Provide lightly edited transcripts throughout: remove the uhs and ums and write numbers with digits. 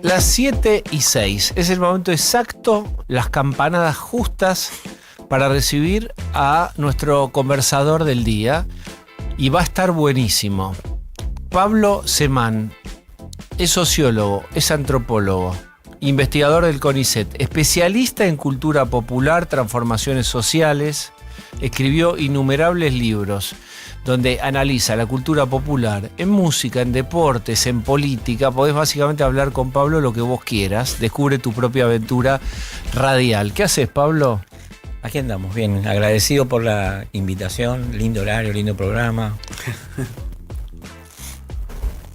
Las 7:06. Es el momento exacto, las campanadas justas para recibir a nuestro conversador del día. Y va a estar buenísimo. Pablo Semán es sociólogo, es antropólogo, investigador del CONICET, especialista en cultura popular, transformaciones sociales. Escribió innumerables libros donde analiza la cultura popular en música, en deportes, en política. Podés básicamente hablar con Pablo lo que vos quieras. Descubre tu propia aventura radial. ¿Qué haces, Pablo? Aquí andamos, bien. Agradecido por la invitación. Lindo horario, lindo programa.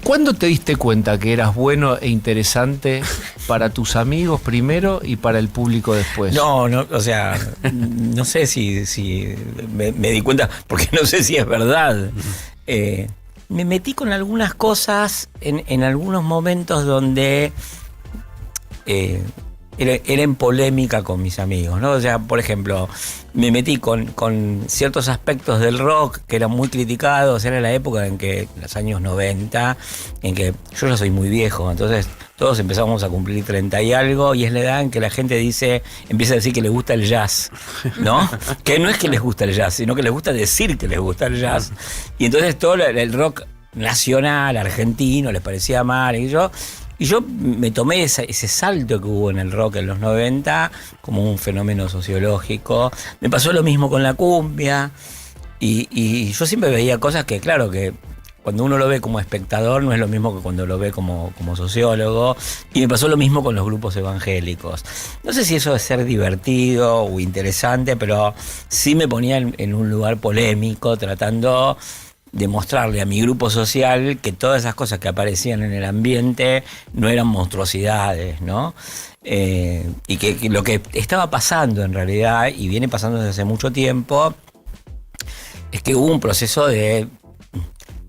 ¿Cuándo te diste cuenta que eras bueno e interesante para tus amigos primero y para el público después? No, o sea, no sé si me di cuenta, porque no sé si es verdad. Me metí con algunas cosas en algunos momentos donde era en polémica con mis amigos, ¿no? O sea, por ejemplo, me metí con ciertos aspectos del rock que eran muy criticados. Era la época en que, los años 90, en que yo ya soy muy viejo, entonces todos empezamos a cumplir 30 y algo, y es la edad en que la gente empieza a decir que le gusta el jazz, ¿no? Que no es que les gusta el jazz, sino que les gusta decir que les gusta el jazz. Y entonces todo el rock nacional, argentino, les parecía mal, y yo me tomé ese salto que hubo en el rock en los 90 como un fenómeno sociológico. Me pasó lo mismo con la cumbia, y yo siempre veía cosas que, claro, que cuando uno lo ve como espectador no es lo mismo que cuando lo ve como sociólogo. Y me pasó lo mismo con los grupos evangélicos. No sé si eso es ser divertido o interesante, pero sí me ponía en un lugar polémico, tratando de mostrarle a mi grupo social que todas esas cosas que aparecían en el ambiente no eran monstruosidades, ¿no? Y que lo que estaba pasando en realidad, y viene pasando desde hace mucho tiempo, es que hubo un proceso de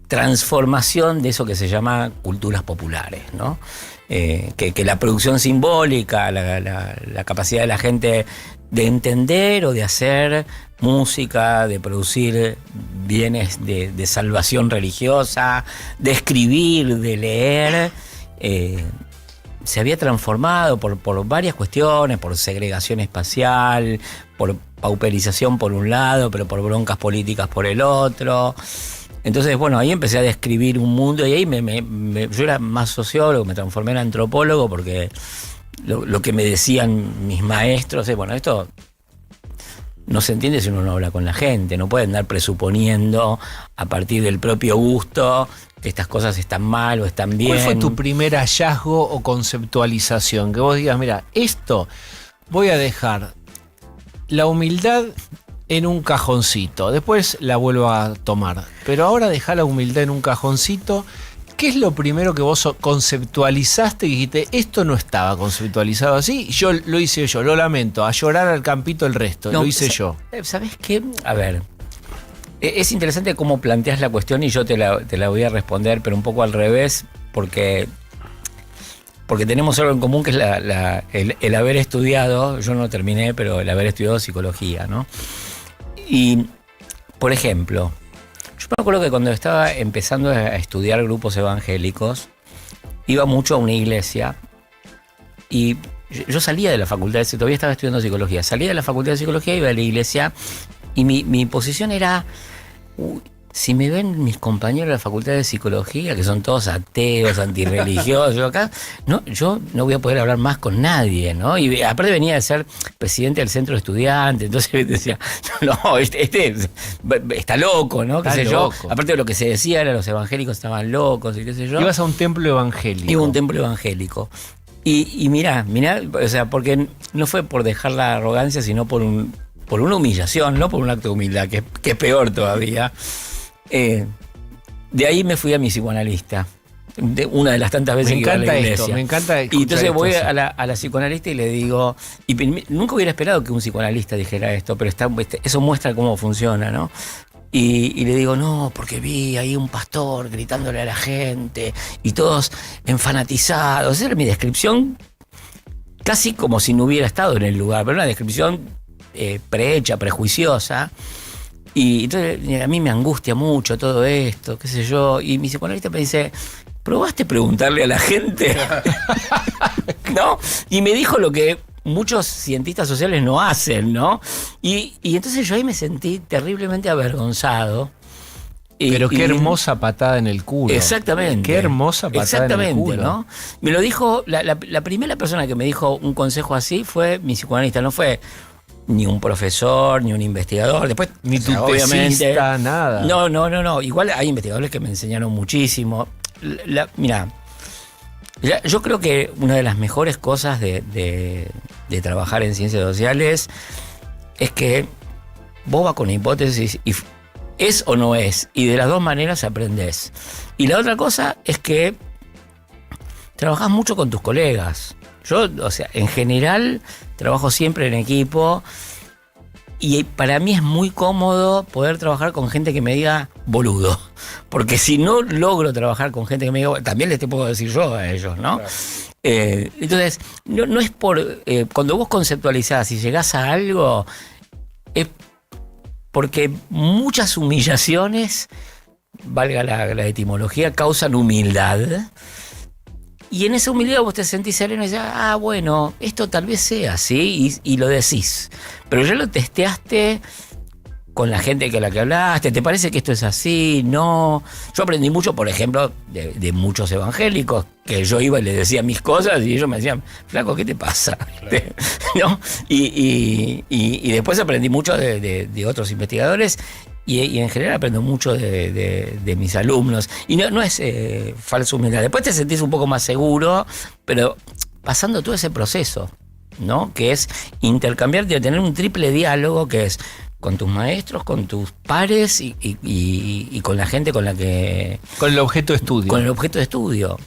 transformación de eso que se llama culturas populares, ¿no? Que la producción simbólica, la capacidad de la gente de entender o de hacer música, de producir bienes de salvación religiosa, de escribir, de leer, se había transformado por varias cuestiones, por segregación espacial, por pauperización por un lado, pero por broncas políticas por el otro. Entonces, bueno, ahí empecé a describir un mundo, y ahí yo era más sociólogo, me transformé en antropólogo, porque lo que me decían mis maestros es, bueno, esto no se entiende si uno no habla con la gente, no puede andar presuponiendo a partir del propio gusto que estas cosas están mal o están bien. ¿Cuál fue tu primer hallazgo o conceptualización? Que vos digas, mira, esto voy a dejar la humildad en un cajoncito, después la vuelvo a tomar, pero ahora dejá la humildad en un cajoncito. ¿Qué es lo primero que vos conceptualizaste y dijiste, esto no estaba conceptualizado así? Yo lo hice yo, lo lamento, a llorar al campito el resto, no, lo hice yo. ¿Sabés qué? A ver, es interesante cómo planteas la cuestión, y yo te la voy a responder, pero un poco al revés, porque tenemos algo en común, que es el haber estudiado. Yo no terminé, pero el haber estudiado psicología, ¿no? Y, por ejemplo, yo me acuerdo que cuando estaba empezando a estudiar grupos evangélicos, iba mucho a una iglesia, y yo salía de la facultad, todavía estaba estudiando psicología, salía de la facultad de psicología, iba a la iglesia, y mi posición era, si me ven mis compañeros de la facultad de psicología, que son todos ateos, antirreligiosos, yo no voy a poder hablar más con nadie, ¿no? Y aparte venía de ser presidente del centro de estudiantes, entonces decía, no, este está loco, ¿no? ¿Qué sé yo? Aparte de lo que se decía, era los evangélicos estaban locos y qué sé yo. Ibas a un templo evangélico. Iba a un templo evangélico. Y mirá, o sea, porque no fue por dejar la arrogancia, sino por una humillación, no por un acto de humildad, que es peor todavía. De ahí me fui a mi psicoanalista, una de las tantas veces que iba a la iglesia. Me encanta escuchar. Y entonces esto, voy sí, a la psicoanalista y le digo, y nunca hubiera esperado que un psicoanalista dijera esto, pero eso muestra cómo funciona, ¿no? Y le digo, no, porque vi ahí un pastor gritándole a la gente y todos enfanatizados. Esa era mi descripción, casi como si no hubiera estado en el lugar, pero una descripción prehecha, prejuiciosa. Y entonces a mí me angustia mucho todo esto, qué sé yo. Y mi psicoanalista me dice, ¿probaste preguntarle a la gente? ¿No? Y me dijo lo que muchos cientistas sociales no hacen, ¿no? Y entonces yo ahí me sentí terriblemente avergonzado. Pero qué hermosa patada en el culo. Exactamente. Qué hermosa patada en el culo. ¿No? Me lo dijo, la primera persona que me dijo un consejo así fue mi psicoanalista, no fue ni un profesor, ni un investigador. Después, ni tu tesista, nada. No. Igual hay investigadores que me enseñaron muchísimo. Mira, yo creo que una de las mejores cosas de trabajar en ciencias sociales es que vos vas con hipótesis y es o no es, y de las dos maneras aprendés. Y la otra cosa es que trabajás mucho con tus colegas. Yo, o sea, en general trabajo siempre en equipo y para mí es muy cómodo poder trabajar con gente que me diga boludo, porque si no logro trabajar con gente que me diga, también les te puedo decir yo a ellos, ¿no? Claro. Entonces, no es por... cuando vos conceptualizás y llegás a algo, es porque muchas humillaciones, valga la etimología, causan humildad. Y en esa humildad vos te sentís sereno y decís, bueno, esto tal vez sea así, y lo decís. Pero ya lo testeaste con la gente con la que hablaste, ¿te parece que esto es así? No. Yo aprendí mucho, por ejemplo, de muchos evangélicos, que yo iba y les decía mis cosas y ellos me decían, flaco, ¿qué te pasa? Claro. ¿No? Y después aprendí mucho de otros investigadores y en general aprendo mucho de mis alumnos. Y no es falsa humildad. Después te sentís un poco más seguro, pero pasando todo ese proceso, ¿no? Que es intercambiarte, tener un triple diálogo que es con tus maestros, con tus pares y con la gente con la que... Con el objeto de estudio. Con el objeto de estudio.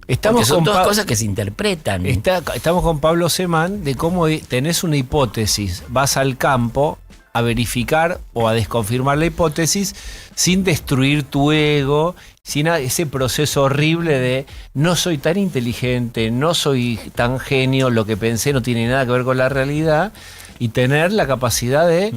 Estamos son todas cosas que se interpretan. Estamos con Pablo Semán de cómo tenés una hipótesis, vas al campo a verificar o a desconfirmar la hipótesis sin destruir tu ego, sin ese proceso horrible de no soy tan inteligente, no soy tan genio, lo que pensé no tiene nada que ver con la realidad, y tener la capacidad de,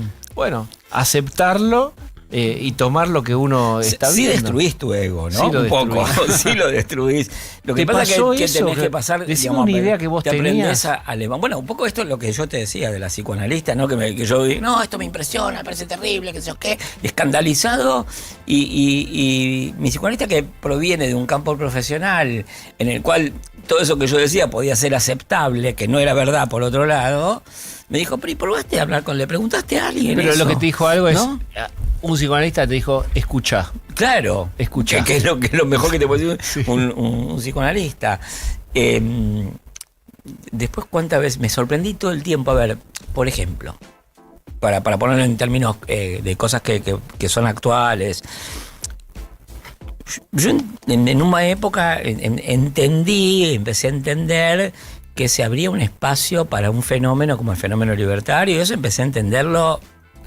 aceptarlo y tomar lo que uno está viendo. Sí destruís tu ego, ¿no? Un poco, sí lo destruís. Lo que pasa es que tenés que pasar... Decime una idea que vos tenías. Alemán. Bueno, un poco esto es lo que yo te decía de la psicoanalista, ¿no? Que yo digo, no, esto me impresiona, me parece terrible, que sé yo qué, escandalizado. Y mi psicoanalista, que proviene de un campo profesional en el cual todo eso que yo decía podía ser aceptable, que no era verdad por otro lado, me dijo, pero ¿y probaste a hablar le preguntaste a alguien? Pero eso? Lo que te dijo algo ¿no? es... Un psicoanalista te dijo, escuchá. Claro, escuchá. Que es lo mejor que te puede decir un psicoanalista. Después, ¿cuántas veces? Me sorprendí todo el tiempo. A ver, por ejemplo, para ponerlo en términos de cosas que son actuales. Yo en una época empecé a entender que se abría un espacio para un fenómeno como el fenómeno libertario, y eso empecé a entenderlo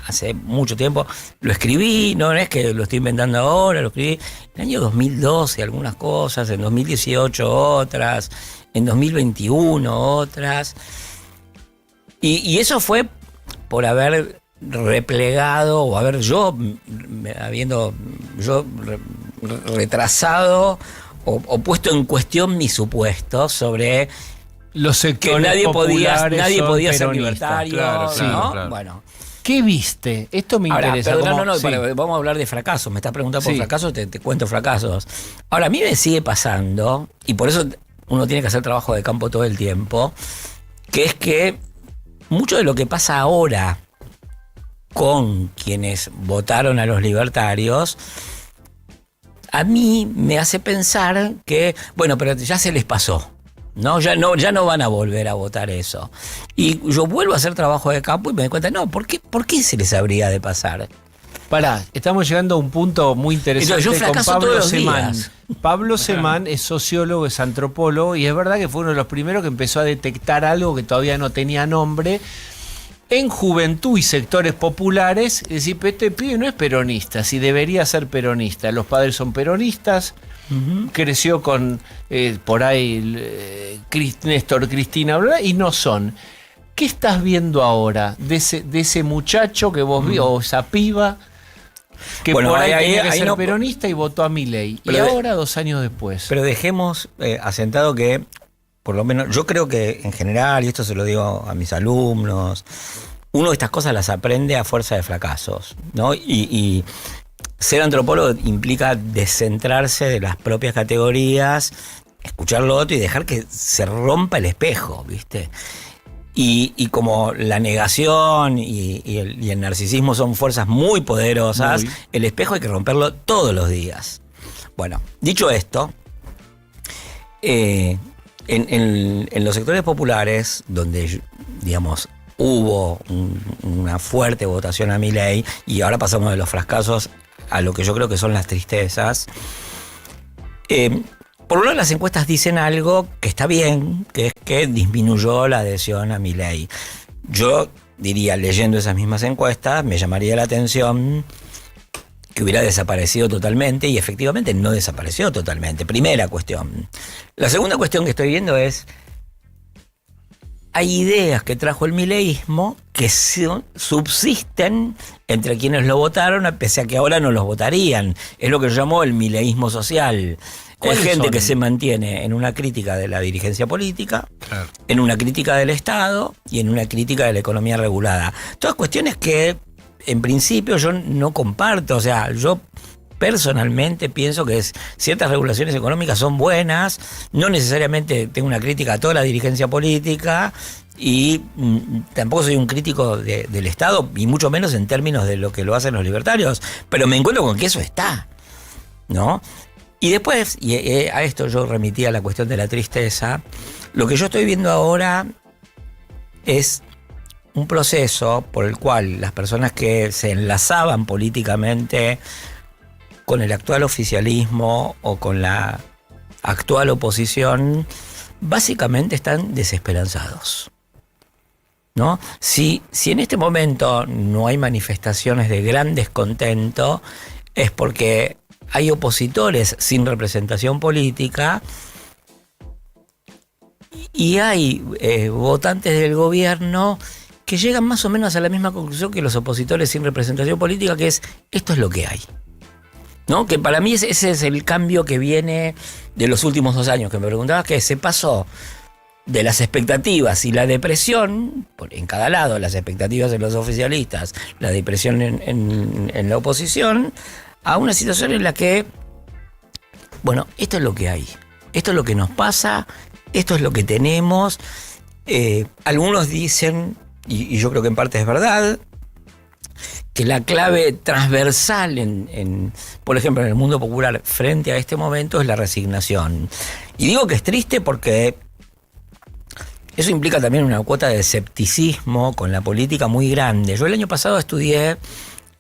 hace mucho tiempo. Lo escribí, no es que lo estoy inventando ahora, lo escribí en el año 2012 algunas cosas, en 2018 otras, en 2021 otras. Y eso fue por haber replegado o habiendo retrasado o puesto en cuestión mis supuestos sobre los sectores que nadie podía ser libertario, claro, ¿no? Claro. Bueno. ¿Qué viste? Esto me interesa. Ahora, vamos a hablar de fracasos. Me estás preguntando por fracasos, te cuento fracasos. Ahora, a mí me sigue pasando, y por eso uno tiene que hacer trabajo de campo todo el tiempo, que es que mucho de lo que pasa ahora con quienes votaron a los libertarios, a mí me hace pensar que, pero ya se les pasó. No, ya no van a volver a votar eso. Y yo vuelvo a hacer trabajo de campo y me doy cuenta, ¿por qué se les habría de pasar? Pará, estamos llegando a un punto muy interesante. Yo con Pablo Semán. Días. Pablo Semán es sociólogo, es antropólogo, y es verdad que fue uno de los primeros que empezó a detectar algo que todavía no tenía nombre en juventud y sectores populares. Es decir, este pibe no es peronista, si debería ser peronista. Los padres son peronistas. Creció con por ahí Néstor, Cristina, bla, y no son. ¿Qué estás viendo ahora de ese muchacho que vos vio, o esa piba? Que Bueno, por ahí ahí- tenía que ahí ser no- peronista y votó a Milei. Y Pero ahora, 2 años después. Pero dejemos asentado que, por lo menos, yo creo que en general, y esto se lo digo a mis alumnos, uno de estas cosas las aprende a fuerza de fracasos, ¿no? Y ser antropólogo implica descentrarse de las propias categorías, escuchar lo otro y dejar que se rompa el espejo, ¿viste? Y como la negación y el narcisismo son fuerzas muy poderosas, Muy. el espejo hay que romperlo todos los días. Bueno, dicho esto, en los sectores populares, donde, digamos, hubo una fuerte votación a Milei, y ahora pasamos de los fracasos a lo que yo creo que son las tristezas, por un lado las encuestas dicen algo que está bien, que es que disminuyó la adhesión a Milei. Yo diría, leyendo esas mismas encuestas, me llamaría la atención que hubiera desaparecido totalmente, y efectivamente no desapareció totalmente. Primera cuestión. La segunda cuestión que estoy viendo es, hay ideas que trajo el mileísmo que subsisten entre quienes lo votaron, pese a que ahora no los votarían. Es lo que yo llamo el mileísmo social. Es ¿Cuáles gente son? que se mantiene en una crítica de la dirigencia política, Claro. en una crítica del Estado y en una crítica de la economía regulada. Todas cuestiones que, en principio, yo no comparto. O sea, yo personalmente pienso que ciertas regulaciones económicas son buenas, no necesariamente tengo una crítica a toda la dirigencia política, y tampoco soy un crítico del Estado, y mucho menos en términos de lo que lo hacen los libertarios, pero me encuentro con que eso está, ¿no? Y después, y a esto yo remitía a la cuestión de la tristeza, lo que yo estoy viendo ahora es un proceso por el cual las personas que se enlazaban políticamente con el actual oficialismo o con la actual oposición, básicamente están desesperanzados, ¿no? Si en este momento no hay manifestaciones de gran descontento, es porque hay opositores sin representación política y hay votantes del gobierno que llegan más o menos a la misma conclusión que los opositores sin representación política, que es: esto es lo que hay, ¿no? Que para mí ese es el cambio que viene de los últimos 2 años, que me preguntabas, que se pasó de las expectativas y la depresión, en cada lado, las expectativas de los oficialistas, la depresión en la oposición, a una situación en la que, bueno, esto es lo que hay, esto es lo que nos pasa, esto es lo que tenemos. Algunos dicen, y yo creo que en parte es verdad, que la clave transversal por ejemplo, en el mundo popular frente a este momento es la resignación. Y digo que es triste porque eso implica también una cuota de escepticismo con la política muy grande. Yo el año pasado estudié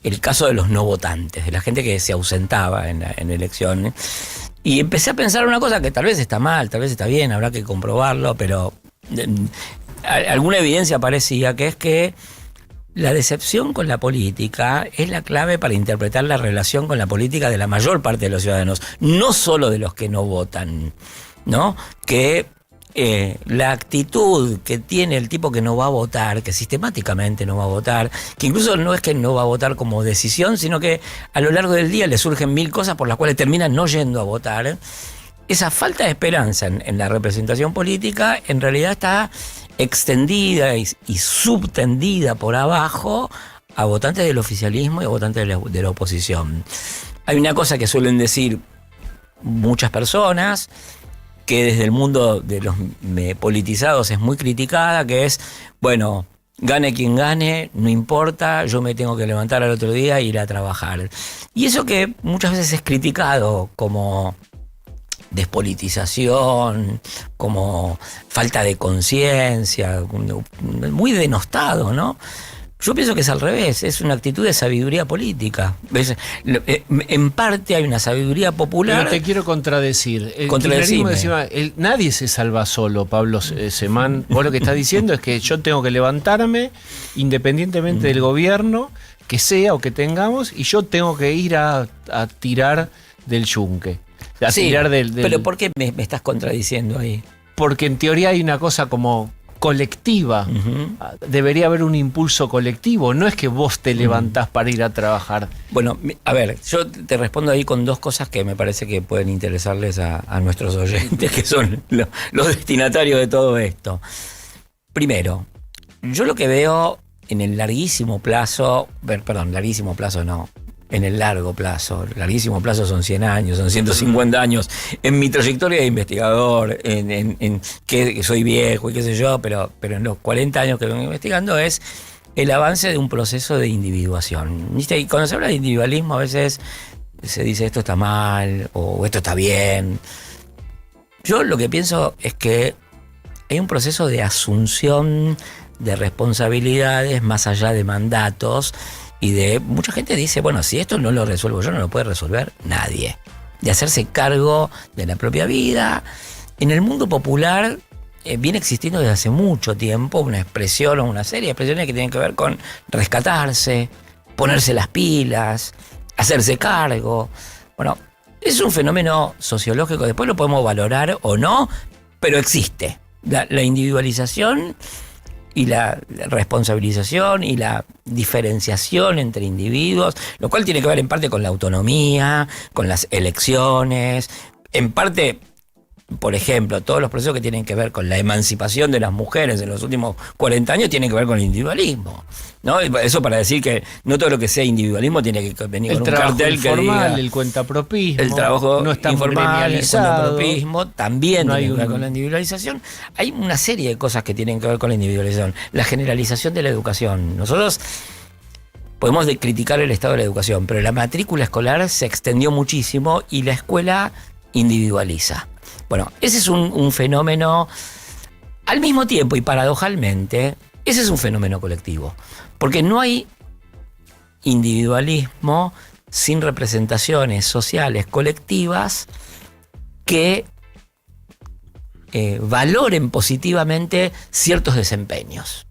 el caso de los no votantes, de la gente que se ausentaba en elecciones, y empecé a pensar una cosa que tal vez está mal, tal vez está bien, habrá que comprobarlo, pero alguna evidencia parecía que es que la decepción con la política es la clave para interpretar la relación con la política de la mayor parte de los ciudadanos, no solo de los que no votan, ¿no? Que la actitud que tiene el tipo que no va a votar, que sistemáticamente no va a votar, que incluso no es que no va a votar como decisión, sino que a lo largo del día le surgen 1000 cosas por las cuales termina no yendo a votar. Esa falta de esperanza en la representación política en realidad está extendida y subtendida por abajo a votantes del oficialismo y a votantes de la oposición. Hay una cosa que suelen decir muchas personas, que desde el mundo de los politizados es muy criticada, que es, bueno, gane quien gane, no importa, yo me tengo que levantar al otro día e ir a trabajar. Y eso que muchas veces es criticado como despolitización, como falta de conciencia, muy denostado, ¿no? Yo pienso que es al revés, es una actitud de sabiduría política. En parte hay una sabiduría popular. Pero te quiero contradecir. El kirchnerismo decía, nadie se salva solo, Pablo Semán. Vos lo que estás diciendo es que yo tengo que levantarme, independientemente del gobierno, que sea o que tengamos, y yo tengo que ir a tirar del yunque. Sí, pero ¿por qué me estás contradiciendo ahí? Porque en teoría hay una cosa como colectiva. Debería haber un impulso colectivo, no es que vos te levantás para ir a trabajar. Bueno, a ver, yo te respondo ahí con dos cosas que me parece que pueden interesarles a nuestros oyentes, que son los destinatarios de todo esto. Primero, yo lo que veo en el larguísimo plazo, larguísimo plazo no, en el largo plazo, larguísimo plazo son 100 años, son 150 años, en mi trayectoria de investigador, en que soy viejo y qué sé yo, pero en los 40 años que vengo investigando es el avance de un proceso de individuación. ¿Viste? Y cuando se habla de individualismo a veces se dice esto está mal o esto está bien. Yo lo que pienso es que hay un proceso de asunción de responsabilidades más allá de mandatos y de mucha gente dice, bueno, si esto no lo resuelvo yo, no lo puede resolver nadie. De hacerse cargo de la propia vida. En el mundo popular viene existiendo desde hace mucho tiempo una expresión o una serie de expresiones que tienen que ver con rescatarse, ponerse las pilas, hacerse cargo. Bueno, es un fenómeno sociológico, después lo podemos valorar o no, pero existe. La individualización y la responsabilización y la diferenciación entre individuos, lo cual tiene que ver en parte con la autonomía, con las elecciones, en parte, por ejemplo, todos los procesos que tienen que ver con la emancipación de las mujeres en los últimos 40 años tienen que ver con el individualismo, ¿no? Eso para decir que no todo lo que sea individualismo tiene que venir con un cartel que diga el cuentapropismo, el trabajo no está informal, el cuentapropismo también no tiene hay que ver con la individualización. Hay una serie de cosas que tienen que ver con la individualización. La generalización de la educación. Nosotros podemos criticar el estado de la educación, pero la matrícula escolar se extendió muchísimo y la escuela individualiza. Bueno, ese es un fenómeno, al mismo tiempo y paradojalmente, ese es un fenómeno colectivo. Porque no hay individualismo sin representaciones sociales colectivas que valoren positivamente ciertos desempeños,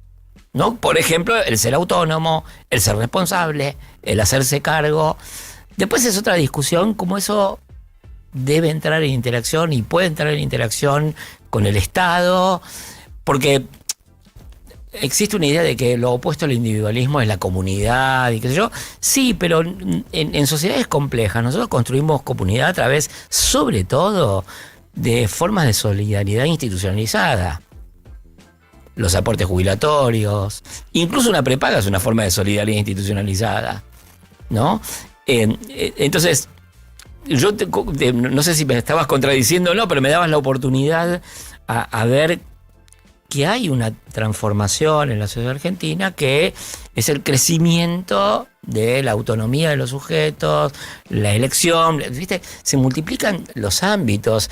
¿no? Por ejemplo, el ser autónomo, el ser responsable, el hacerse cargo. Después es otra discusión cómo eso debe entrar en interacción y puede entrar en interacción con el Estado, porque existe una idea de que lo opuesto al individualismo es la comunidad y qué sé yo. Sí, pero en sociedades complejas nosotros construimos comunidad a través, sobre todo, de formas de solidaridad institucionalizada. Los aportes jubilatorios, incluso una prepaga es una forma de solidaridad institucionalizada, ¿no? Entonces, yo no sé si me estabas contradiciendo o no, pero me dabas la oportunidad a ver que hay una transformación en la sociedad argentina que es el crecimiento de la autonomía de los sujetos, la elección, ¿viste? Se multiplican los ámbitos.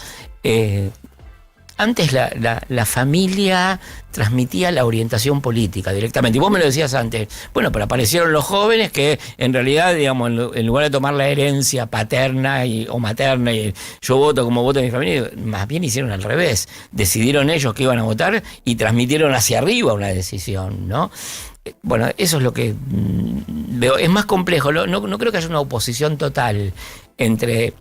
Antes la familia transmitía la orientación política directamente. Y vos me lo decías antes. Bueno, pero aparecieron los jóvenes que en realidad, digamos, en lugar de tomar la herencia paterna o materna y yo voto como voto mi familia, más bien hicieron al revés. Decidieron ellos que iban a votar y transmitieron hacia arriba una decisión, ¿no? Bueno, eso es lo que veo. Es más complejo. No creo que haya una oposición total entre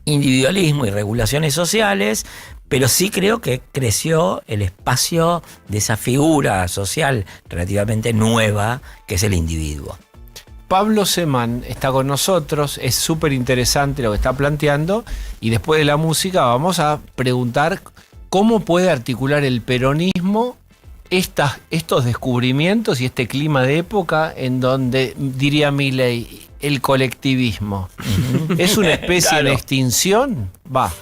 individualismo y regulaciones sociales, pero sí creo que creció el espacio de esa figura social relativamente nueva que es el individuo. Pablo Semán está con nosotros, es súper interesante lo que está planteando y después de la música vamos a preguntar cómo puede articular el peronismo estos descubrimientos y este clima de época en donde, diría Milei, el colectivismo. ¿Es una especie Claro. de extinción? Va.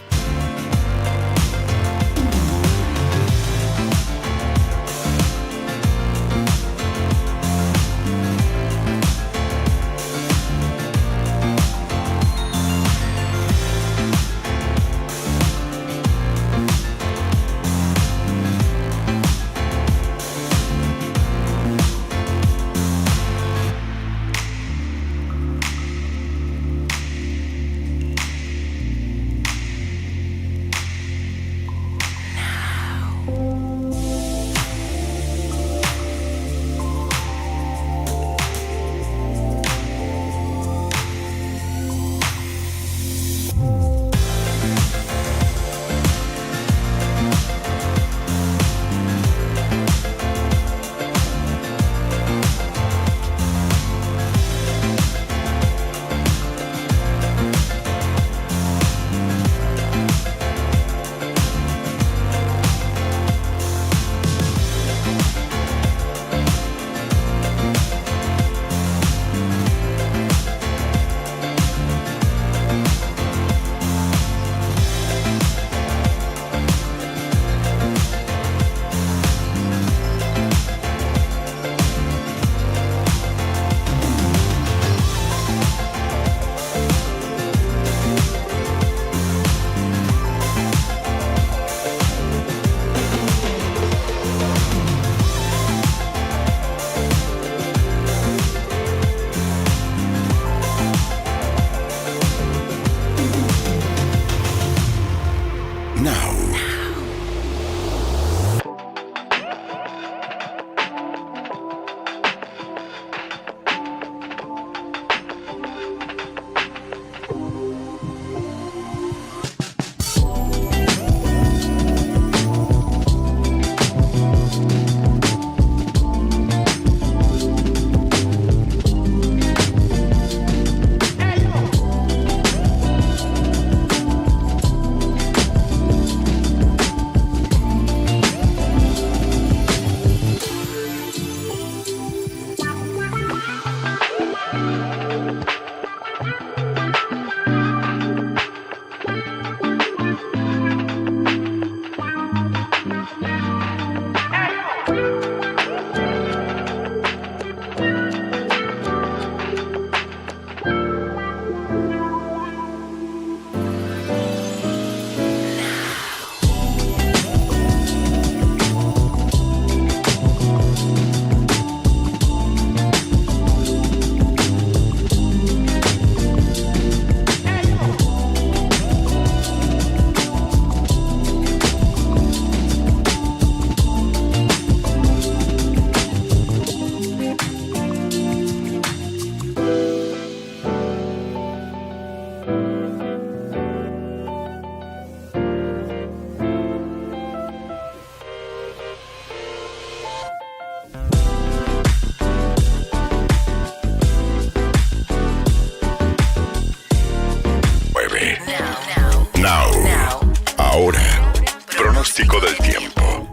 pronóstico del tiempo.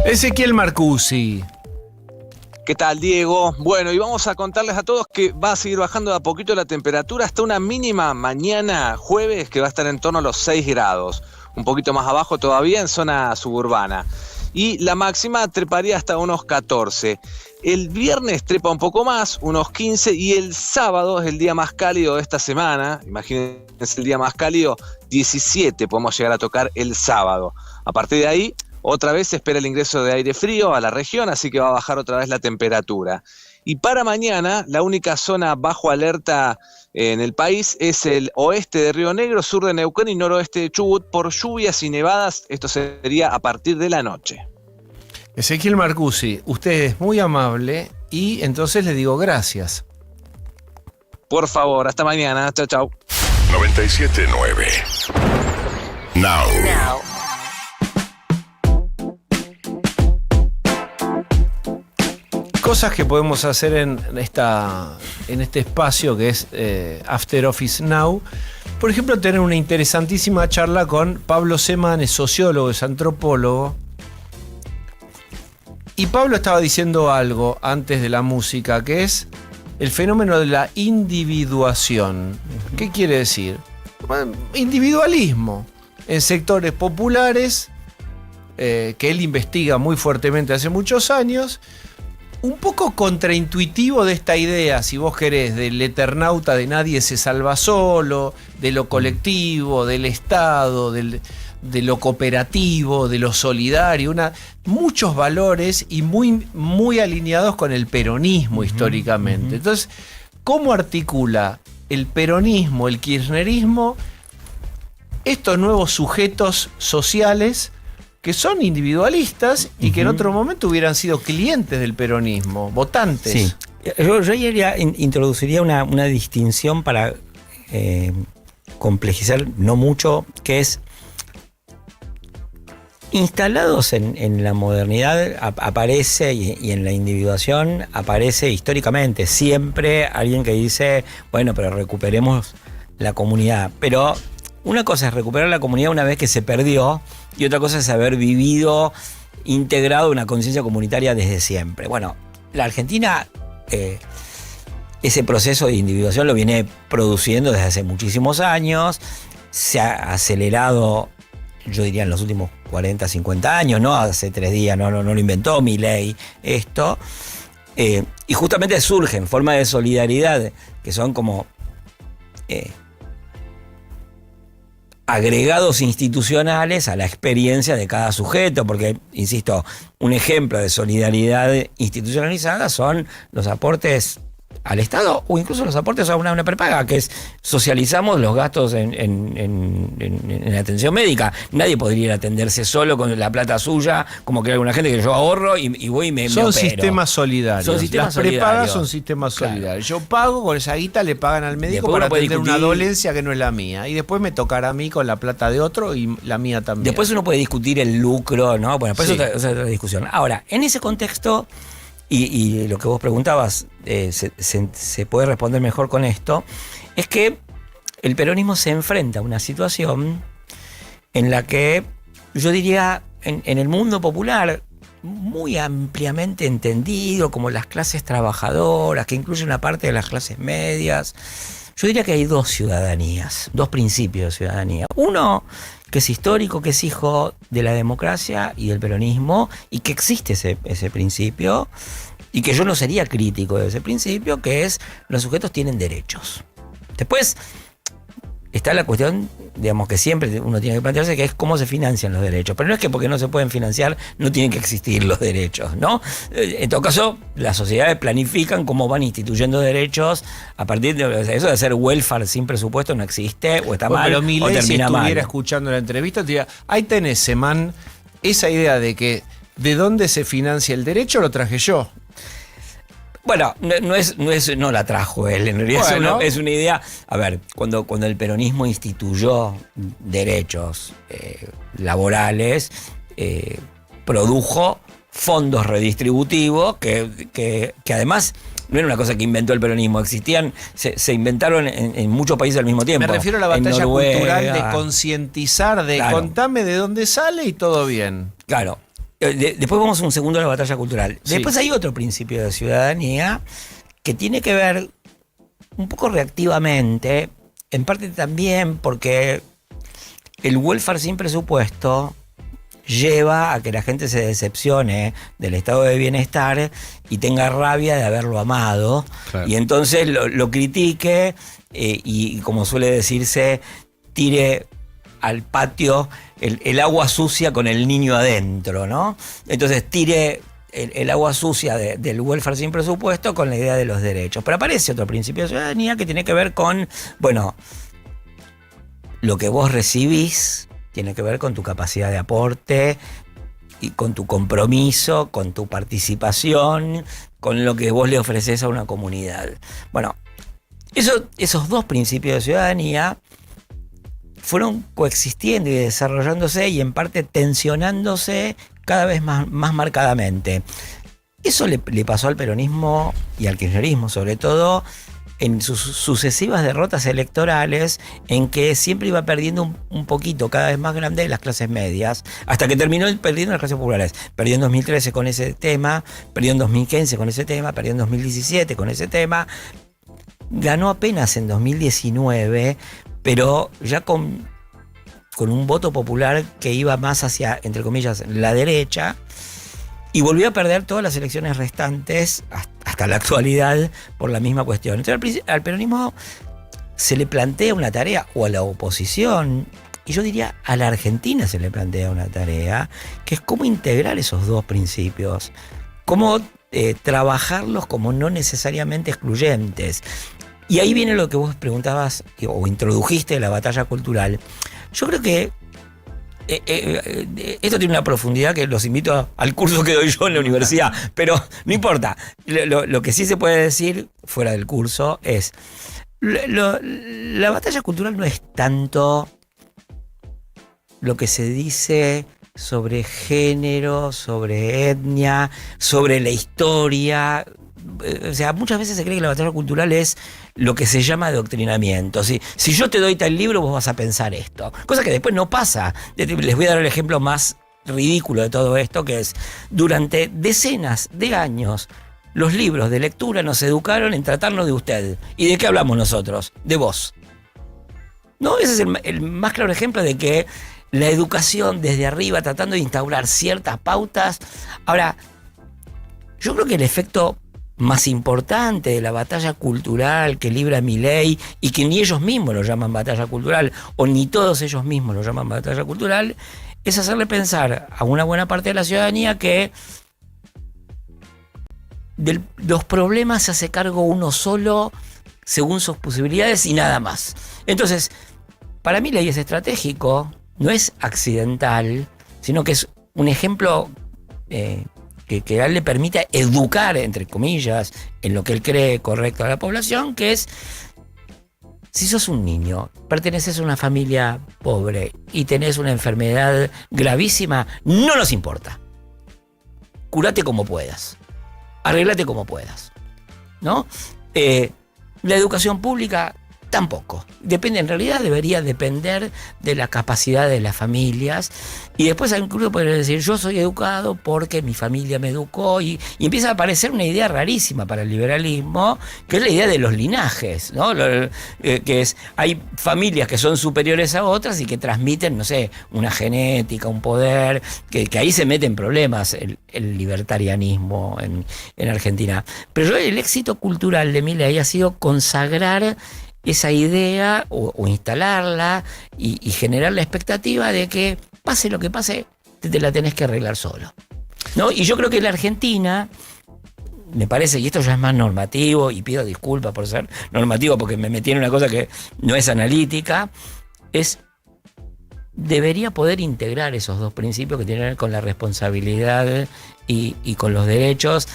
Ezequiel Marcusi. ¿Qué tal, Diego? Bueno, y vamos a contarles a todos que va a seguir bajando de a poquito la temperatura hasta una mínima mañana jueves que va a estar en torno a los 6 grados. Un poquito más abajo todavía en zona suburbana. Y la máxima treparía hasta unos 14. El viernes trepa un poco más, unos 15, y el sábado es el día más cálido de esta semana. Imagínense el día más cálido, 17 podemos llegar a tocar el sábado. A partir de ahí, otra vez se espera el ingreso de aire frío a la región, así que va a bajar otra vez la temperatura. Y para mañana, la única zona bajo alerta en el país es el oeste de Río Negro, sur de Neuquén y noroeste de Chubut por lluvias y nevadas. Esto sería a partir de la noche. Ezequiel Marcusi, usted es muy amable y entonces le digo gracias. Por favor, hasta mañana. Chau, chau. 97.9 Now. Cosas que podemos hacer en este espacio que es After Office Now. Por ejemplo, tener una interesantísima charla con Pablo Seman, es sociólogo, es antropólogo. Y Pablo estaba diciendo algo antes de la música, que es el fenómeno de la individuación. ¿Qué quiere decir? Individualismo en sectores populares, que él investiga muy fuertemente hace muchos años. Un poco contraintuitivo de esta idea, si vos querés, del eternauta de nadie se salva solo, de lo colectivo, del Estado, de lo cooperativo, de lo solidario, muchos valores y muy, muy alineados con el peronismo históricamente. Entonces, ¿cómo articula el peronismo, el kirchnerismo, estos nuevos sujetos sociales que son individualistas y que en otro momento hubieran sido clientes del peronismo, votantes? Sí. Yo introduciría una distinción para complejizar no mucho, que es instalados en la modernidad aparece y en la individuación aparece históricamente siempre alguien que dice, bueno, pero recuperemos la comunidad. Pero una cosa es recuperar la comunidad una vez que se perdió y otra cosa es haber vivido integrado una conciencia comunitaria desde siempre. Bueno, la Argentina ese proceso de individuación lo viene produciendo desde hace muchísimos años, se ha acelerado, yo diría, en los últimos 40, 50 años, ¿no? Hace 3 días no lo inventó Milei esto. Y justamente surgen formas de solidaridad que son como agregados institucionales a la experiencia de cada sujeto, porque, insisto, un ejemplo de solidaridad institucionalizada son los aportes al Estado o incluso los aportes a una prepaga, que es socializamos los gastos en atención médica. Nadie podría ir a atenderse solo con la plata suya, como que hay alguna gente que yo ahorro y voy y me son opero. Sistemas solidarios. Las prepagas son sistemas solidarios. Yo pago, con esa guita le pagan al médico después para atender discutir una dolencia que no es la mía. Y después me tocará a mí con la plata de otro y la mía también. Después uno puede discutir el lucro, ¿no? Bueno, pues sí. Es otra discusión. Ahora, en ese contexto, y lo que vos preguntabas se puede responder mejor con esto, es que el peronismo se enfrenta a una situación en la que yo diría en el mundo popular muy ampliamente entendido como las clases trabajadoras, que incluye una parte de las clases medias, yo diría que hay dos ciudadanías, dos principios de ciudadanía. Uno que es histórico, que es hijo de la democracia y del peronismo, y que existe ese principio, y que yo no sería crítico de ese principio, que es los sujetos tienen derechos. Después está la cuestión, digamos, que siempre uno tiene que plantearse, que es cómo se financian los derechos. Pero no es que porque no se pueden financiar no tienen que existir los derechos, ¿no? En todo caso, las sociedades planifican cómo van instituyendo derechos a partir de eso de hacer welfare sin presupuesto no existe, o está mal, pero o Milei, si termina estuviera mal. escuchando la entrevista, te diría, ahí tenés, Seman, esa idea de que de dónde se financia el derecho lo traje yo. Bueno, no la trajo él, en realidad Bueno. es una idea. A ver, cuando el peronismo instituyó derechos laborales, produjo fondos redistributivos que además no era una cosa que inventó el peronismo, existían, se inventaron en muchos países al mismo tiempo. Me refiero a la En batalla Noruega. cultural de concientizar, de Claro. contame de dónde sale y todo bien. Claro. Después vamos un segundo a la batalla cultural. Sí. Después hay otro principio de ciudadanía que tiene que ver un poco reactivamente, en parte también porque el welfare sin presupuesto lleva a que la gente se decepcione del estado de bienestar y tenga rabia de haberlo amado. Claro. Y entonces lo critique y, como suele decirse, tire al patio el agua sucia con el niño adentro, ¿no? Entonces tire el agua sucia del welfare sin presupuesto con la idea de los derechos. Pero aparece otro principio de ciudadanía que tiene que ver con, bueno, lo que vos recibís tiene que ver con tu capacidad de aporte y con tu compromiso, con tu participación, con lo que vos le ofreces a una comunidad. Bueno, esos dos principios de ciudadanía fueron coexistiendo y desarrollándose y en parte tensionándose cada vez más marcadamente. Eso le pasó al peronismo y al kirchnerismo, sobre todo en sus sucesivas derrotas electorales, en que siempre iba perdiendo un poquito, cada vez más grande, las clases medias, hasta que terminó perdiendo las clases populares. Perdió en 2013 con ese tema, perdió en 2015 con ese tema, perdió en 2017 con ese tema. Ganó apenas en 2019, pero ya con un voto popular que iba más hacia, entre comillas, la derecha, y volvió a perder todas las elecciones restantes hasta la actualidad por la misma cuestión. Entonces al peronismo se le plantea una tarea, o a la oposición, y yo diría a la Argentina se le plantea una tarea, que es cómo integrar esos dos principios, cómo trabajarlos como no necesariamente excluyentes. Y ahí viene lo que vos preguntabas o introdujiste de la batalla cultural. Yo creo que esto tiene una profundidad que los invito al curso que doy yo en la universidad, pero no importa. Lo que sí se puede decir fuera del curso es, la batalla cultural no es tanto lo que se dice sobre género, sobre etnia, sobre la historia. O sea, muchas veces se cree que la batalla cultural es lo que se llama adoctrinamiento. Si yo te doy tal libro, vos vas a pensar esto. Cosa que después no pasa. Les voy a dar el ejemplo más ridículo de todo esto, que es, durante decenas de años, los libros de lectura nos educaron en tratarnos de usted. ¿Y de qué hablamos nosotros? De vos. ¿No? Ese es el más claro ejemplo de que la educación desde arriba, tratando de instaurar ciertas pautas. Ahora, yo creo que el efecto más importante de la batalla cultural que libra Milei, y que ni ellos mismos lo llaman batalla cultural, o ni todos ellos mismos lo llaman batalla cultural, es hacerle pensar a una buena parte de la ciudadanía que de los problemas se hace cargo uno solo según sus posibilidades y nada más. Entonces, para Milei es estratégico, no es accidental, sino que es un ejemplo que a él le permite educar, entre comillas, en lo que él cree correcto a la población, que es, si sos un niño, perteneces a una familia pobre y tenés una enfermedad gravísima, no nos importa. Curate como puedas. Arreglate como puedas. ¿No? La educación pública tampoco. Depende, en realidad debería depender de la capacidad de las familias. Y después incluso podría decir, yo soy educado porque mi familia me educó, y empieza a aparecer una idea rarísima para el liberalismo, que es la idea de los linajes, ¿no? Que es, hay familias que son superiores a otras y que transmiten, no sé, una genética, un poder, que ahí se mete en problemas el libertarianismo en Argentina. Pero el éxito cultural de Milei ha sido consagrar esa idea o instalarla y generar la expectativa de que pase lo que pase, te la tenés que arreglar solo, ¿no? Y yo creo que la Argentina, me parece, y esto ya es más normativo, y pido disculpas por ser normativo porque me metí en una cosa que no es analítica, debería poder integrar esos dos principios que tienen que ver con la responsabilidad y con los derechos.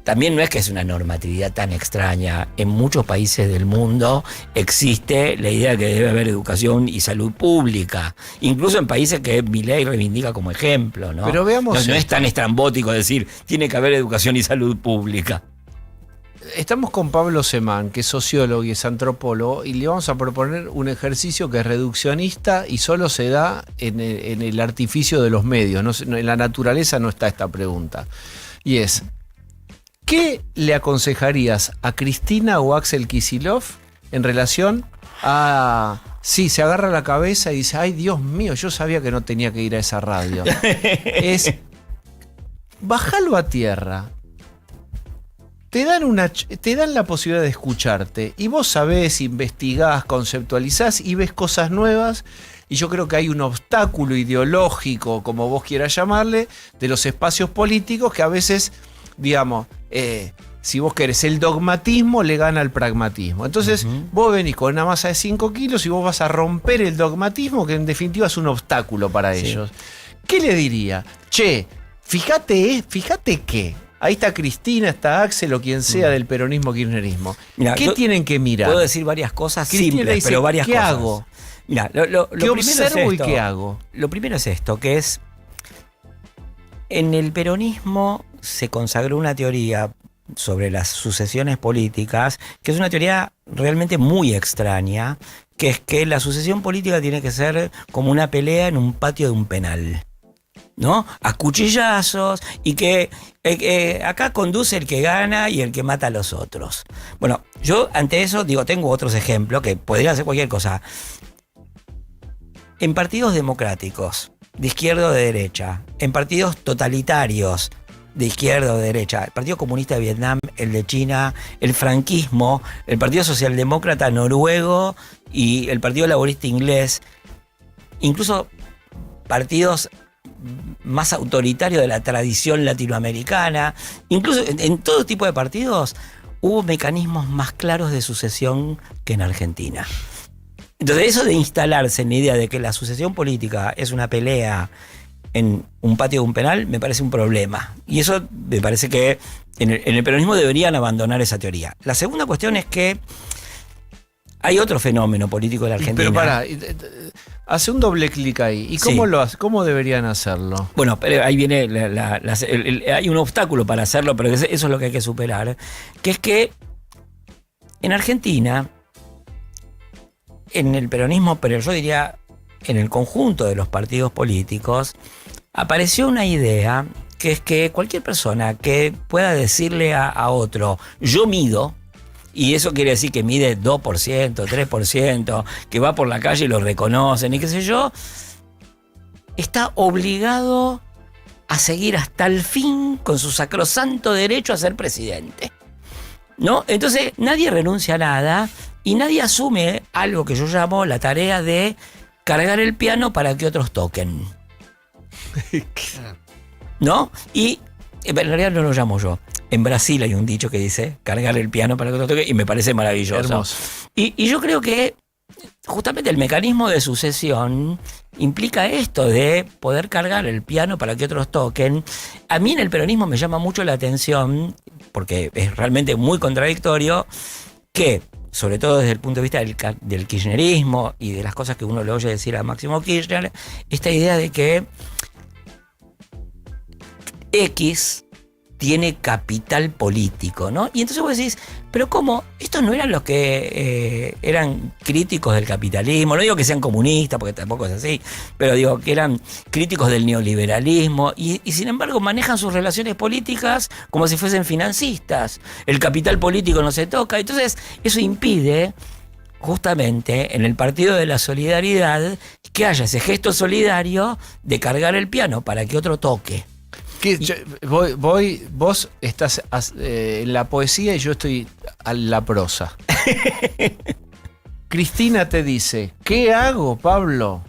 También no es que es una normatividad tan extraña. En muchos países del mundo existe la idea de que debe haber educación y salud pública. Incluso en países que Milei reivindica como ejemplo, ¿no? Pero veamos no es tan estrambótico decir, tiene que haber educación y salud pública. Estamos con Pablo Semán, que es sociólogo y es antropólogo, y le vamos a proponer un ejercicio que es reduccionista y solo se da en el artificio de los medios. En la naturaleza no está esta pregunta. Y es, ¿qué le aconsejarías a Cristina o Axel Kicillof en relación a... Sí, se agarra la cabeza y dice, ay, Dios mío, yo sabía que no tenía que ir a esa radio. Es, bájalo a tierra. Te dan la posibilidad de escucharte y vos sabés, investigás, conceptualizás y ves cosas nuevas, y yo creo que hay un obstáculo ideológico, como vos quieras llamarle, de los espacios políticos que a veces, digamos, si vos querés, el dogmatismo le gana al pragmatismo. Entonces vos venís con una masa de 5 kilos y vos vas a romper el dogmatismo, que en definitiva es un obstáculo para ellos. ¿Qué le diría? Che, fíjate que... Ahí está Cristina, está Axel o quien sea del peronismo-kirchnerismo. Mirá, ¿qué tienen que mirar? Puedo decir varias cosas Cristina simples, dice, pero varias cosas. ¿Qué hago? Mirá, ¿Qué observo y qué hago? Lo primero es esto, que es... En el peronismo se consagró una teoría sobre las sucesiones políticas, que es una teoría realmente muy extraña, que es que la sucesión política tiene que ser como una pelea en un patio de un penal, ¿no? A cuchillazos, y que acá conduce el que gana y el que mata a los otros. Bueno, yo ante eso digo, tengo otros ejemplos que podrían ser cualquier cosa. En partidos democráticos, de izquierda o de derecha, en partidos totalitarios, de izquierda o de derecha, el Partido Comunista de Vietnam, el de China, el franquismo, el Partido Socialdemócrata noruego y el Partido Laborista inglés, incluso partidos más autoritario de la tradición latinoamericana, incluso en todo tipo de partidos hubo mecanismos más claros de sucesión que en Argentina. Entonces eso de instalarse en la idea de que la sucesión política es una pelea en un patio de un penal me parece un problema, y eso me parece que en el peronismo deberían abandonar esa teoría. La segunda cuestión es que hay otro fenómeno político de la Argentina. Pero pará, hace un doble clic ahí. ¿Y cómo cómo deberían hacerlo? Bueno, pero ahí viene hay un obstáculo para hacerlo, pero eso es lo que hay que superar, que es que en Argentina, en el peronismo, pero yo diría en el conjunto de los partidos políticos, apareció una idea que es que cualquier persona que pueda decirle a otro, yo mido, y eso quiere decir que mide 2%, 3%, que va por la calle y lo reconocen y qué sé yo, está obligado a seguir hasta el fin con su sacrosanto derecho a ser presidente, ¿no? Entonces nadie renuncia a nada y nadie asume algo que yo llamo la tarea de cargar el piano para que otros toquen, ¿no? Y en realidad no lo llamo yo. En Brasil hay un dicho que dice cargar el piano para que otros toquen, y me parece maravilloso. Hermoso. Y yo creo que justamente el mecanismo de sucesión implica esto de poder cargar el piano para que otros toquen. A mí en el peronismo me llama mucho la atención, porque es realmente muy contradictorio, que sobre todo desde el punto de vista del kirchnerismo y de las cosas que uno le oye decir a Máximo Kirchner, esta idea de que X tiene capital político, ¿no? Y entonces vos decís, pero ¿cómo? Estos no eran los que eran críticos del capitalismo, no digo que sean comunistas, porque tampoco es así, pero digo que eran críticos del neoliberalismo y sin embargo manejan sus relaciones políticas como si fuesen financistas. El capital político no se toca, entonces eso impide justamente en el Partido de la Solidaridad que haya ese gesto solidario de cargar el piano para que otro toque. Vos estás en la poesía y yo estoy a la prosa. Cristina te dice, ¿qué hago, Pablo?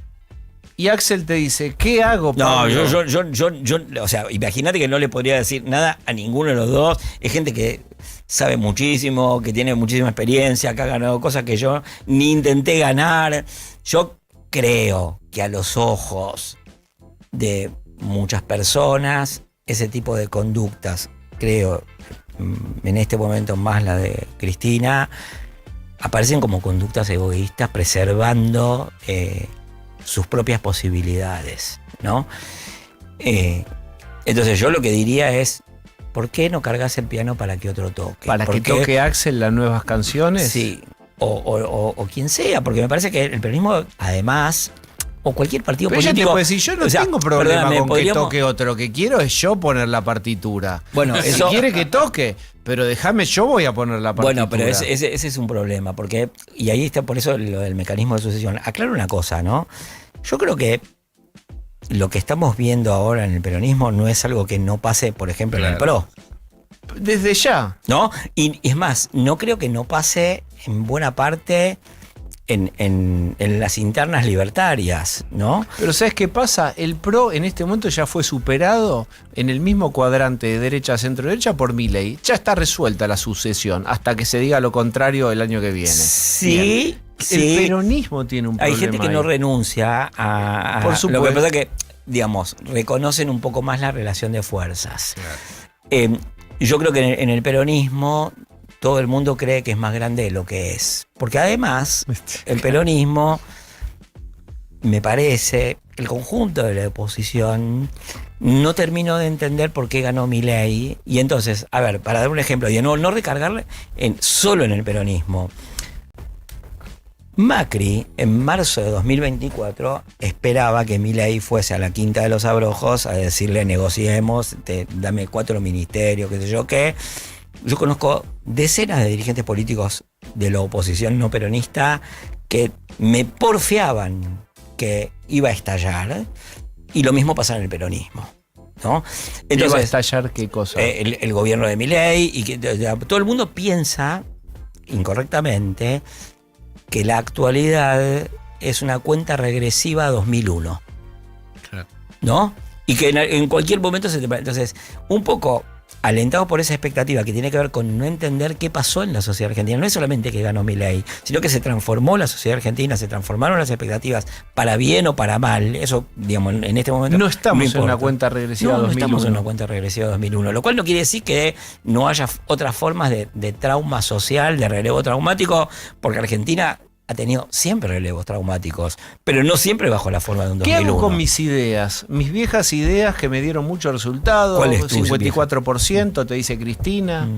Y Axel te dice, ¿qué hago, Pablo? No, yo, o sea, imagínate que no le podría decir nada a ninguno de los dos. Es gente que sabe muchísimo, que tiene muchísima experiencia, que ha ganado cosas que yo ni intenté ganar. Yo creo que a los ojos de muchas personas, ese tipo de conductas, creo, en este momento más la de Cristina, aparecen como conductas egoístas, preservando sus propias posibilidades, ¿no? Entonces yo lo que diría es, ¿por qué no cargas el piano para que otro toque? Para que ¿Por qué? toque Axel las nuevas canciones. Sí, o quien sea, porque me parece que el peronismo, además, o cualquier partido Pero ella te político... puede decir, yo no o sea, tengo problema perdóname, con que podríamos- toque otro. Lo que quiero es yo poner la partitura. Bueno, Si eso- quiere que toque, pero déjame, yo voy a poner la partitura. Bueno, pero ese es un problema, porque, y ahí está por eso lo del mecanismo de sucesión. Aclaro una cosa, ¿no? Yo creo que lo que estamos viendo ahora en el peronismo no es algo que no pase, por ejemplo, en el PRO, Desde ya. ¿no? Y es más, no creo que no pase en buena parte en las internas libertarias, ¿no? Pero ¿sabes qué pasa? El PRO en este momento ya fue superado en el mismo cuadrante de derecha, centro-derecha por Milei. Ya está resuelta la sucesión, hasta que se diga lo contrario el año que viene. Sí, El sí. peronismo tiene un Hay problema gente que no ahí. renuncia a Por lo supuesto. que pasa es que, digamos, reconocen un poco más la relación de fuerzas. Yo creo que en el peronismo todo el mundo cree que es más grande de lo que es. Porque además, el peronismo, me parece, el conjunto de la oposición no terminó de entender por qué ganó Milei. Y entonces, a ver, para dar un ejemplo, y no recargarle solo en el peronismo. Macri, en marzo de 2024, esperaba que Milei fuese a la Quinta de los Abrojos a decirle negociemos, dame 4 ministerios, qué sé yo qué. Yo conozco decenas de dirigentes políticos de la oposición no peronista que me porfiaban que iba a estallar, y lo mismo pasa en el peronismo, ¿no? ¿Iba a estallar qué cosa? El gobierno de Milei, y que todo el mundo piensa incorrectamente que la actualidad es una cuenta regresiva a 2001. Claro. ¿No? Y que en cualquier momento se te... Entonces, un poco alentados por esa expectativa que tiene que ver con no entender qué pasó en la sociedad argentina. No es solamente que ganó Milei, sino que se transformó la sociedad argentina, se transformaron las expectativas para bien o para mal. Eso, digamos, en este momento No estamos en importa. una cuenta regresiva No, 2001. no estamos en una cuenta regresiva 2001, lo cual no quiere decir que no haya otras formas de trauma social, de relevo traumático, porque Argentina ha tenido siempre relevos traumáticos, pero no siempre bajo la forma de un 2001. ¿Qué hago con mis ideas? Mis viejas ideas que me dieron mucho resultado. ¿Cuál es tu 54%, te dice Cristina.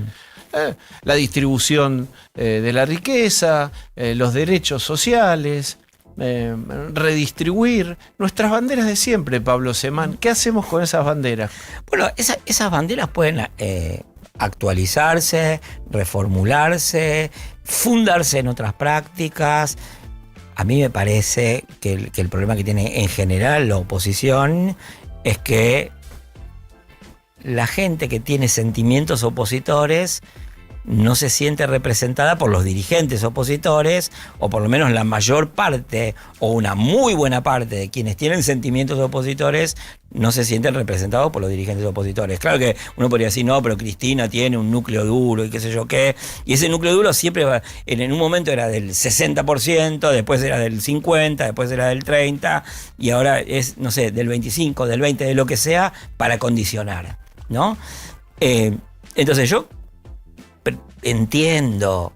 La distribución de la riqueza, los derechos sociales, redistribuir nuestras banderas de siempre, Pablo Semán. ¿Qué hacemos con esas banderas? Bueno, esas banderas pueden actualizarse, reformularse, fundarse en otras prácticas. A mí me parece que el problema que tiene en general la oposición es que la gente que tiene sentimientos opositores no se siente representada por los dirigentes opositores, o por lo menos la mayor parte o una muy buena parte de quienes tienen sentimientos opositores no se sienten representados por los dirigentes opositores. Claro que uno podría decir, no, pero Cristina tiene un núcleo duro y qué sé yo qué, y ese núcleo duro siempre en un momento era del 60%, después era del 50%, después era del 30%, y ahora es, no sé, del 25%, del 20%, de lo que sea, para condicionar, ¿no? Entonces yo entiendo,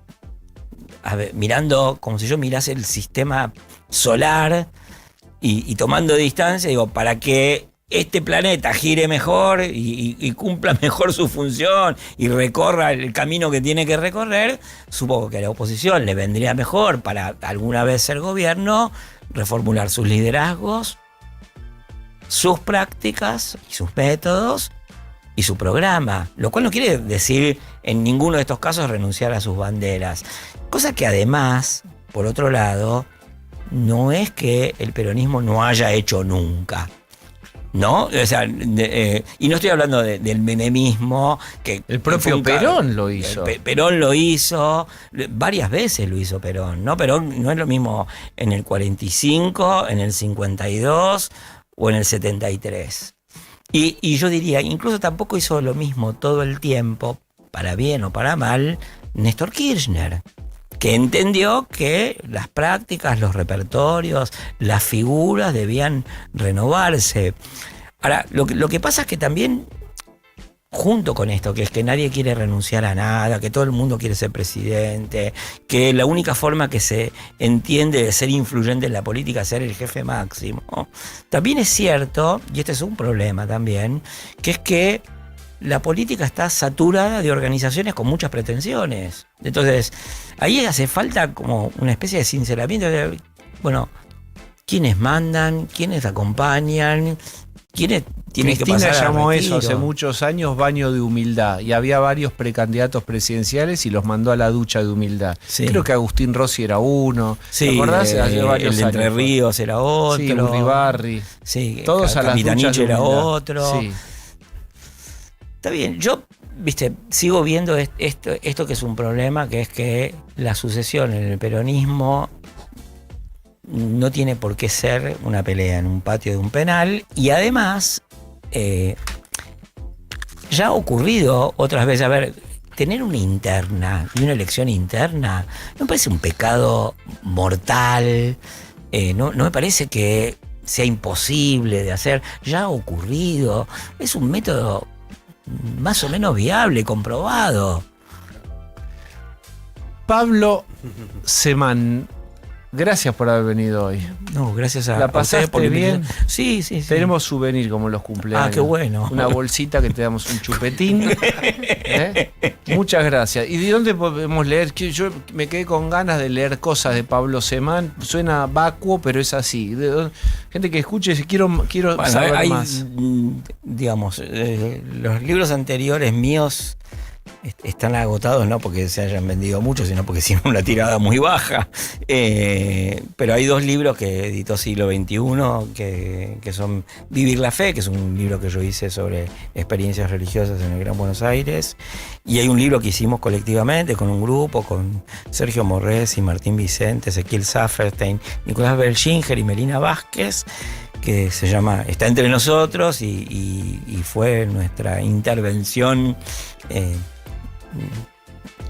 a ver, mirando como si yo mirase el sistema solar y tomando distancia, digo, para que este planeta gire mejor y cumpla mejor su función y recorra el camino que tiene que recorrer, supongo que a la oposición le vendría mejor, para alguna vez ser gobierno, reformular sus liderazgos, sus prácticas y sus métodos y su programa, lo cual no quiere decir en ninguno de estos casos renunciar a sus banderas. Cosa que además, por otro lado, no es que el peronismo no haya hecho nunca, ¿no? O sea, y no estoy hablando del menemismo, que El propio Perón lo hizo. Perón lo hizo, varias veces lo hizo Perón, ¿no? Perón no es lo mismo en el 45, en el 52 o en el 73. Y yo diría, incluso tampoco hizo lo mismo todo el tiempo, para bien o para mal, Néstor Kirchner, que entendió que las prácticas, los repertorios, las figuras debían renovarse. Ahora, lo que pasa es que también, junto con esto, que es que nadie quiere renunciar a nada, que todo el mundo quiere ser presidente, que la única forma que se entiende de ser influyente en la política es ser el jefe máximo, también es cierto, y este es un problema también, que es que la política está saturada de organizaciones con muchas pretensiones. Entonces, ahí hace falta como una especie de sinceramiento de, bueno, ¿quiénes mandan? ¿Quiénes acompañan? ¿Quiénes tienen que Cristina pasar al llamó retiro? eso hace muchos años baño de humildad, y había varios precandidatos presidenciales y los mandó a la ducha de humildad. Sí. Creo que Agustín Rossi era uno. Sí, ¿Te acordás? Hace varios el de Entre años. Ríos era otro. Sí, Uribarri. Sí, Todos a las duchas Capitanich de era humildad. otro. Sí. Está bien, yo, sigo viendo esto que es un problema, que es que la sucesión en el peronismo no tiene por qué ser una pelea en un patio de un penal, y además ya ha ocurrido otras veces. A ver, tener una interna y una elección interna no me parece un pecado mortal, no me parece que sea imposible de hacer. Ya ha ocurrido, es un método más o menos viable, comprobado. Pablo Semán, gracias por haber venido hoy. No, gracias a ¿La ustedes pasaste por la bien? invitación. Sí. Tenemos souvenir como los cumpleaños. Ah, qué bueno. Una bolsita que te damos un chupetín. Muchas gracias. ¿Y de dónde podemos leer? Que yo me quedé con ganas de leer cosas de Pablo Semán. Suena vacuo, pero es así. Gente que escuche, quiero Bueno, saber hay, más. digamos, los libros anteriores míos están agotados, no porque se hayan vendido mucho, sino porque hicieron una tirada muy baja. Pero hay 2 libros que editó Siglo XXI, que son Vivir la Fe, que es un libro que yo hice sobre experiencias religiosas en el Gran Buenos Aires, y hay un libro que hicimos colectivamente con un grupo, con Sergio Morrés y Martín Vicente, Ezequiel Safferstein, Nicolás Belchinger y Melina Vázquez, que se llama Está entre nosotros, y fue nuestra intervención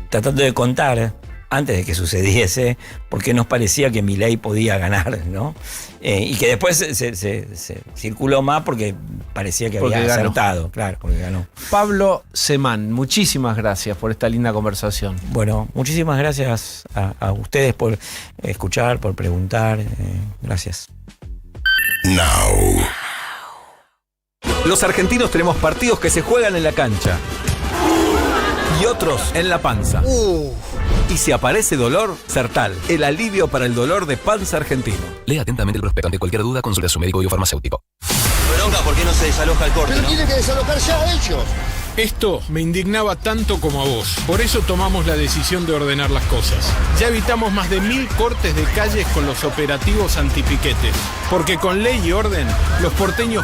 tratando de contar, antes de que sucediese, por qué nos parecía que Milei podía ganar, ¿no? Y que después se circuló más porque parecía que Porque había ganó. acertado, claro, porque ganó. Pablo Semán, muchísimas gracias por esta linda conversación. Bueno, muchísimas gracias a ustedes por escuchar, por preguntar. Gracias. Now. Los argentinos tenemos partidos que se juegan en la cancha y otros en la panza. Y si aparece dolor, Sertal, el alivio para el dolor de panza argentino. Lea atentamente el prospecto. Ante cualquier duda, consulte a su médico y o farmacéutico. Bronca, ¿por qué no se desaloja el corte? Pero tiene que desalojar ya ellos. Esto me indignaba tanto como a vos. Por eso tomamos la decisión de ordenar las cosas. Ya evitamos más de 1000 cortes de calles con los operativos antipiquetes. Porque con ley y orden, los porteños